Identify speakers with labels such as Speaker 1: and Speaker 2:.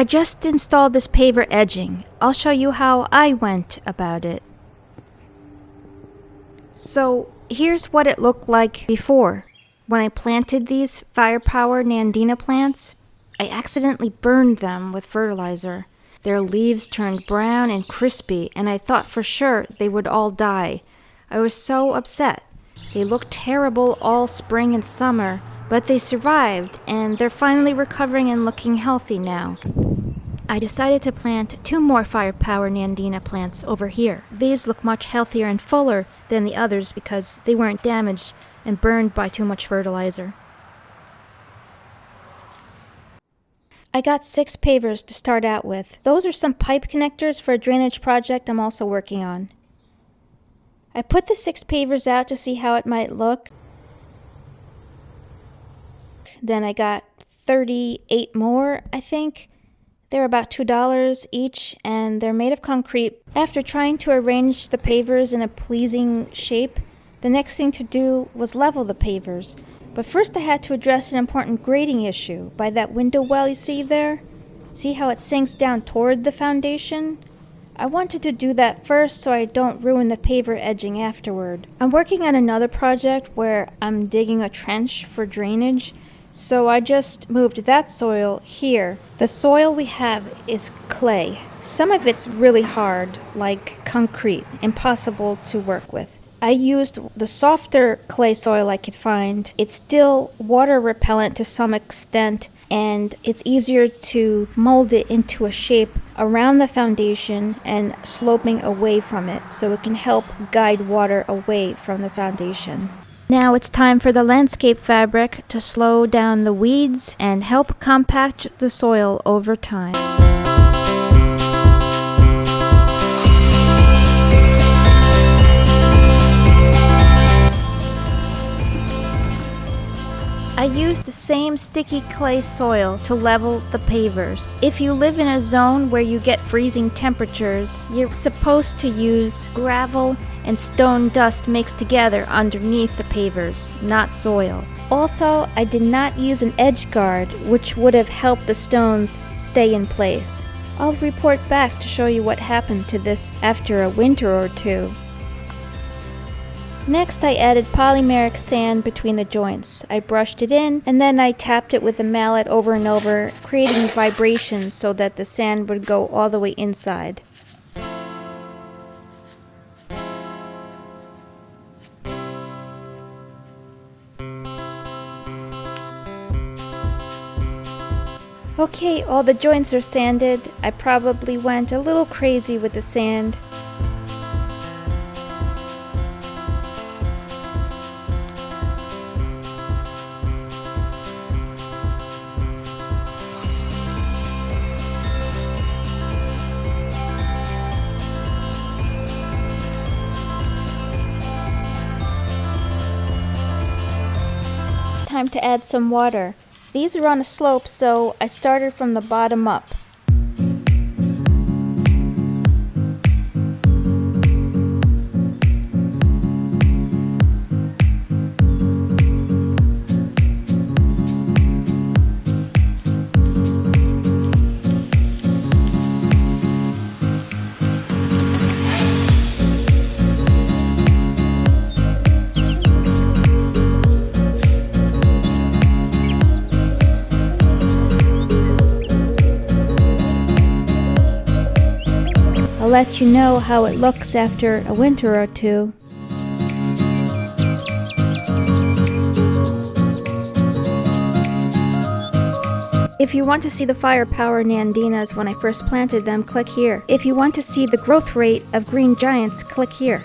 Speaker 1: I just installed this paver edging. I'll show you how I went about it. So here's what it looked like before. When I planted these firepower nandina plants, I accidentally burned them with fertilizer. Their leaves turned brown and crispy, and I thought for sure they would all die. I was so upset. They looked terrible all spring and summer, but they survived, and they're finally recovering and looking healthy now. I decided to plant 2 more firepower nandina plants over here. These look much healthier and fuller than the others because they weren't damaged and burned by too much fertilizer. I got 6 pavers to start out with. Those are some pipe connectors for a drainage project I'm also working on. I put the 6 pavers out to see how it might look. Then I got 38 more, I think. They're about $2 each, and they're made of concrete. After trying to arrange the pavers in a pleasing shape, the next thing to do was level the pavers. But first I had to address an important grading issue. By that window well you see there? See how it sinks down toward the foundation? I wanted to do that first so I don't ruin the paver edging afterward. I'm working on another project where I'm digging a trench for drainage, so I just moved that soil here. The soil we have is clay. Some of it's really hard, like concrete, impossible to work with. I used the softer clay soil I could find. It's still water repellent to some extent, and it's easier to mold it into a shape around the foundation and sloping away from it, so it can help guide water away from the foundation. Now it's time for the landscape fabric to slow down the weeds and help compact the soil over time. I used the same sticky clay soil to level the pavers. If you live in a zone where you get freezing temperatures, you're supposed to use gravel and stone dust mixed together underneath the pavers, not soil. Also, I did not use an edge guard, which would have helped the stones stay in place. I'll report back to show you what happened to this after a winter or 2. Next, I added polymeric sand between the joints. I brushed it in, and then I tapped it with a mallet over and over, creating vibrations so that the sand would go all the way inside. Okay, all the joints are sanded. I probably went a little crazy with the sand. Time to add some water. These are on a slope, so I started from the bottom up. I'll let you know how it looks after a winter or 2. If you want to see the firepower nandinas when I first planted them, click here. If you want to see the growth rate of green giants, click here.